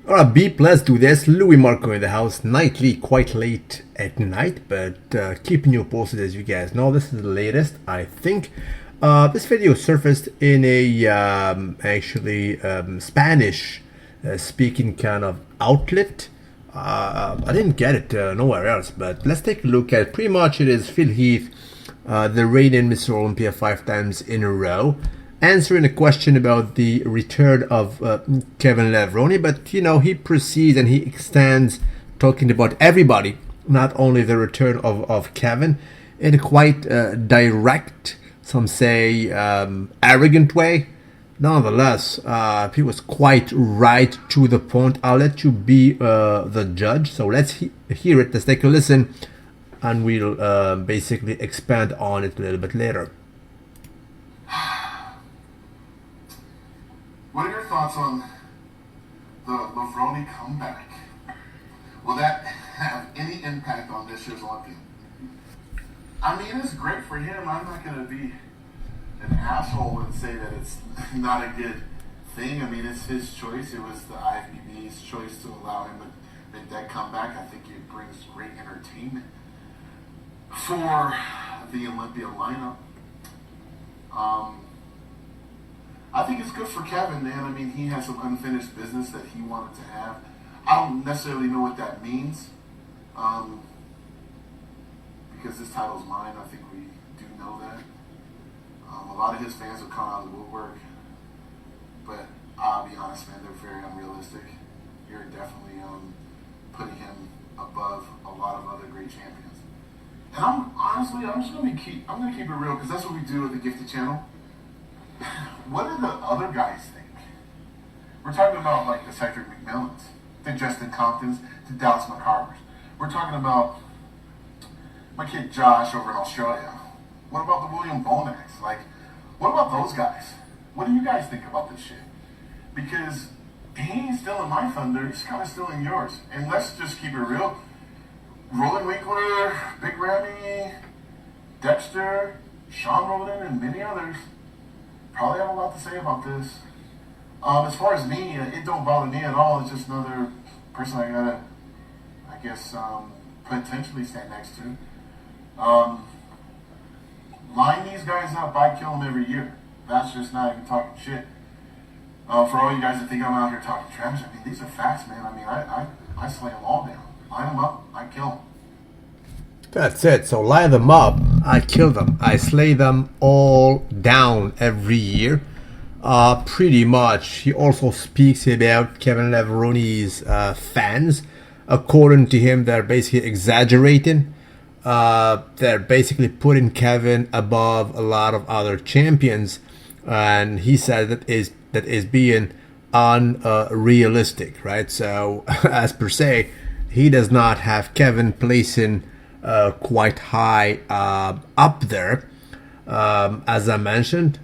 Alright, Beep, let's do this. Louis Marco in the house, nightly, quite late at night, but keeping you posted as you guys know. This is the latest, I think. This video surfaced in a Spanish speaking kind of outlet. I didn't get it nowhere else, but let's take a look at pretty much it is Phil Heath, the reigning Mr. Olympia 5 times in a row, answering a question about the return of Kevin Levrone, but you know, he proceeds and he extends talking about everybody, not only the return of Kevin, in a quite direct, some say arrogant way. Nonetheless, he was quite right to the point. I'll let you be the judge. So let's hear it. Let's take a listen, and we'll basically expand on it a little bit later. What are your thoughts on the Levrone comeback? Will that have any impact on this year's Olympian? I mean, it's great for him. I'm not going to be an asshole and say that it's not a good thing. I mean, it's his choice. It was the IFBB's choice to allow him to make that comeback. I think it brings great entertainment for the Olympia lineup. I think it's good for Kevin, man. I mean, he has some unfinished business that he wanted to have. I don't necessarily know what that means, because this title's mine. I think we do know that. A lot of his fans have come out of the woodwork, but I'll be honest, man, they're very unrealistic. You're definitely putting him above a lot of other great champions. And I'm just gonna keep it real, because that's what we do at the Gifted channel. What do the other guys think? We're talking about like the Cedric McMillans, the Justin Comptons, the Dallas McCarvers. We're talking about my kid Josh over in Australia. What about the William Bonacks? Like, what about those guys? What do you guys think about this shit? Because he ain't stealing my thunder, he's kind of stealing yours. And let's just keep it real. Roland Winkler, Big Ramy, Dexter, Sean Roden, and many others probably have a lot to say about this. As far as me, it don't bother me at all. It's just another person I gotta, I guess, potentially stand next to. Line these guys up, I kill them every year. That's just not even talking shit. For all you guys that think I'm out here talking trash, I mean, these are facts, man. I mean, I slay them all down. Line them up, I kill them. That's it. So line them up, I kill them. I slay them all down every year. Pretty much. He also speaks about Kevin Levrone's fans. According to him, they're basically exaggerating. They're basically putting Kevin above a lot of other champions, and he said that is being unrealistic, right? So, as per se, he does not have Kevin placing quite high up there. As I mentioned,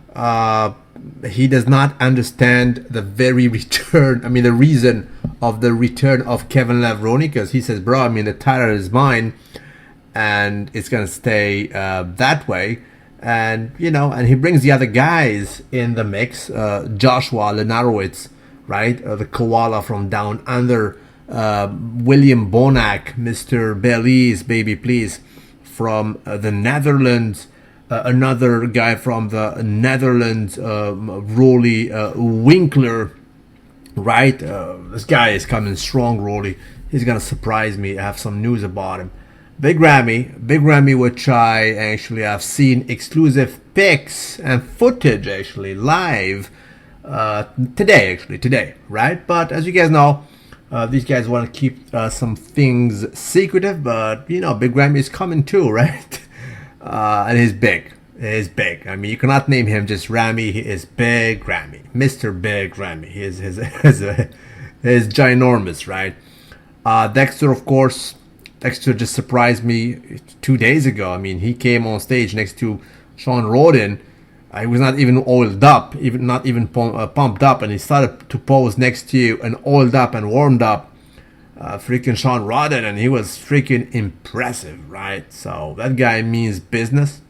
he does not understand the very return. I mean, the reason of the return of Kevin Levrone, because he says, "Bro, I mean, the title is mine, and it's gonna stay that way." And you know, and he brings the other guys in the mix. Joshua Lenarowitz, right? The koala from down under. William Bonac, Mr. Belize, baby please, from the Netherlands. Another guy from the Netherlands, Rolly Winkler, right? This guy is coming strong, Rolly. He's gonna surprise me. I have some news about him. Big Ramy, which I actually have seen exclusive pics and footage actually live today, right? But as you guys know, these guys want to keep some things secretive, but you know, Big Ramy is coming too, right? And he's big. He's big. I mean, you cannot name him just Ramy. He is Big Ramy, Mr. Big Ramy. He is ginormous, right? Dexter, of course. Dexter just surprised me 2 days ago. I mean, he came on stage next to Sean Roden. He was not even oiled up, not even pumped up, and he started to pose next to an oiled up and warmed up freaking Sean Roden, and he was freaking impressive, right? So that guy means business,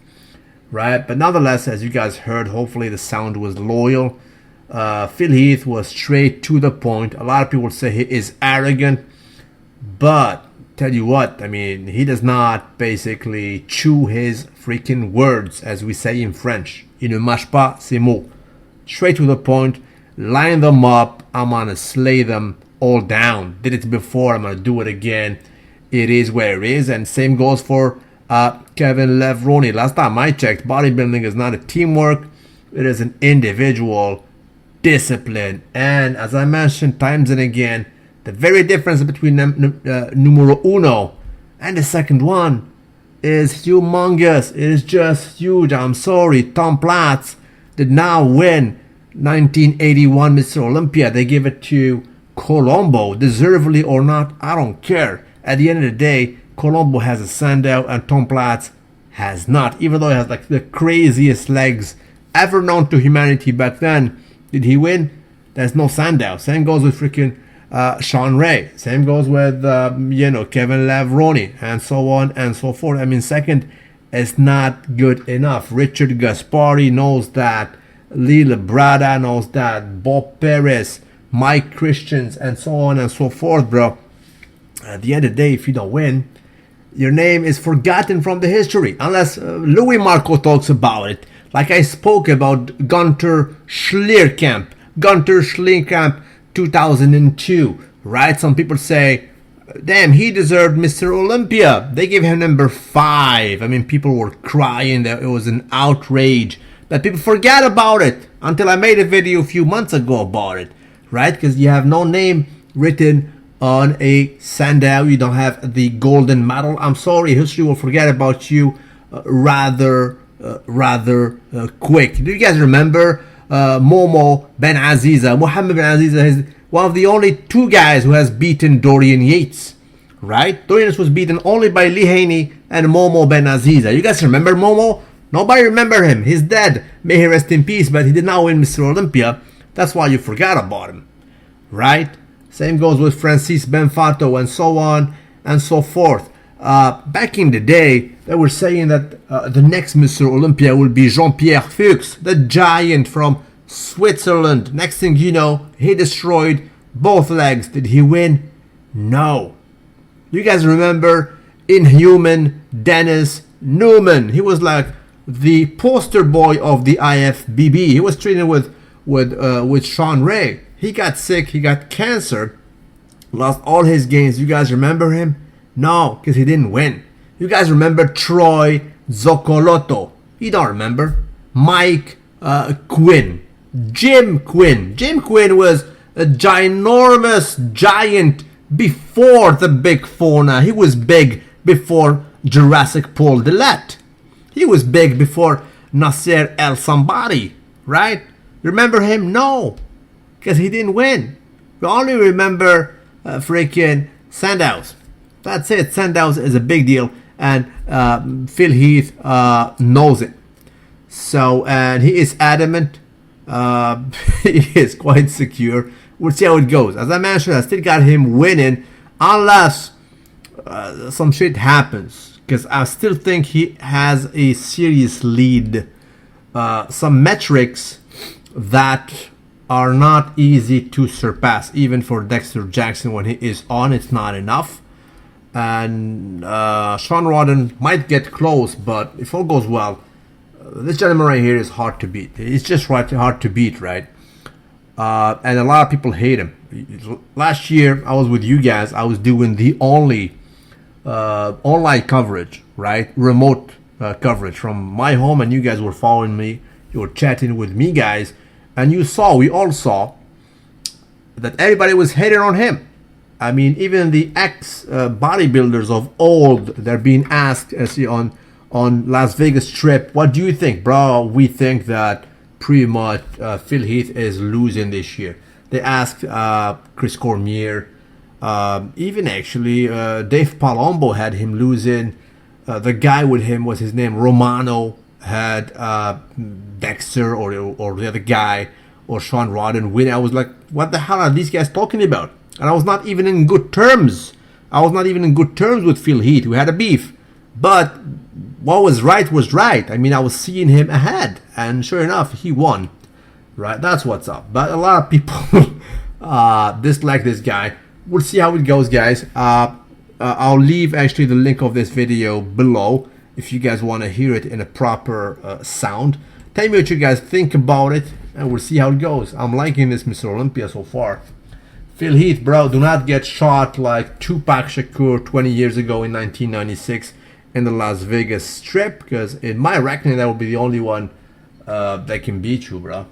right? But nonetheless, as you guys heard, hopefully the sound was loyal. Phil Heath was straight to the point. A lot of people say he is arrogant, but tell you what, I mean, he does not basically chew his freaking words, as we say in French. Il ne mâche pas ses mots. Straight to the point, line them up. I'm gonna slay them all down. Did it before, I'm gonna do it again. It is where it is, and same goes for Kevin Levrone. Last time I checked, bodybuilding is not a teamwork, it is an individual discipline. And as I mentioned times and again, the very difference between numero uno and the second one is humongous. It is just huge. I'm sorry, Tom Platz did not win 1981 Mr. Olympia. They give it to Colombo, deservedly or not, I don't care. At the end of the day, Colombo has a Sandow and Tom Platz has not, even though he has like the craziest legs ever known to humanity back then. Did he win? There's no Sandow. Same goes with freaking Sean Ray. Same goes with Kevin Levrone, and so on and so forth. I mean, second is not good enough. Richard Gaspari knows that. Lee Labrada knows that. Bob Perez, Mike Christians, and so on and so forth, bro. At the end of the day, if you don't win, your name is forgotten from the history, unless Louis Marco talks about it. Like I spoke about Gunter Schlierkamp. Gunter Schlierkamp 2002, right? Some people say, damn, he deserved Mr. Olympia. They gave him number 5. I mean, people were crying that it was an outrage. But people forget about it until I made a video a few months ago about it, right? Because you have no name written on a Sandow. You don't have the golden medal. I'm sorry, history will forget about you rather quick. Do you guys remember Momo Ben Aziza? Mohammed Ben Aziza is one of the only 2 guys who has beaten Dorian Yates, right? Dorian Yates was beaten only by Lee Haney and Momo Ben Aziza. You guys remember Momo? Nobody remember him. He's dead. May he rest in peace, but he did not win Mr. Olympia. That's why you forgot about him, right? Same goes with Francis Benfato and so on and so forth. Back in the day, they were saying that the next Mr. Olympia will be Jean-Pierre Fuchs, the giant from Switzerland. Next thing you know, he destroyed both legs. Did he win? No. You guys remember Inhuman Dennis Newman? He was like the poster boy of the IFBB. He was training with Sean Ray. He got sick. He got cancer. Lost all his gains. You guys remember him? No, because he didn't win. You guys remember Troy Zoccoloto? You don't remember. Mike Quinn. Jim Quinn. Jim Quinn was a ginormous giant before the big fauna. He was big before Jurassic Paul Dillette. He was big before Nasser El Somebody, right? Remember him? No, because he didn't win. We only remember freaking Sandows. That's it. Sandows is a big deal, and Phil Heath knows it. So, and he is adamant. He is quite secure. We'll see how it goes. As I mentioned, I still got him winning, unless some shit happens, because I still think he has a serious lead. Some metrics that are not easy to surpass, even for Dexter Jackson when he is on. It's not enough. And Sean Rodden might get close, but if all goes well, this gentleman right here is hard to beat. It's just hard to beat, right? And a lot of people hate him. Last year, I was with you guys. I was doing the only online coverage, right? Remote coverage from my home, and you guys were following me. You were chatting with me, guys, and we all saw that everybody was hating on him. I mean, even the ex-bodybuilders of old, they're being asked on Las Vegas trip, what do you think? Bro, we think that pretty much Phil Heath is losing this year. They asked Chris Cormier, even actually Dave Palumbo had him losing. The guy with him, was his name Romano, had Dexter or the other guy, or Sean Rodden win. I was like, what the hell are these guys talking about? And I was not even in good terms. With Phil Heath. We had a beef. But what was right was right. I mean, I was seeing him ahead. And sure enough, he won. right? That's what's up. But a lot of people dislike this guy. We'll see how it goes, guys. I'll leave actually the link of this video below if you guys want to hear it in a proper sound. Tell me what you guys think about it, and we'll see how it goes. I'm liking this Mr. Olympia so far. Phil Heath, bro, do not get shot like Tupac Shakur 20 years ago in 1996 in the Las Vegas Strip, because in my reckoning that will be the only one that can beat you, bro.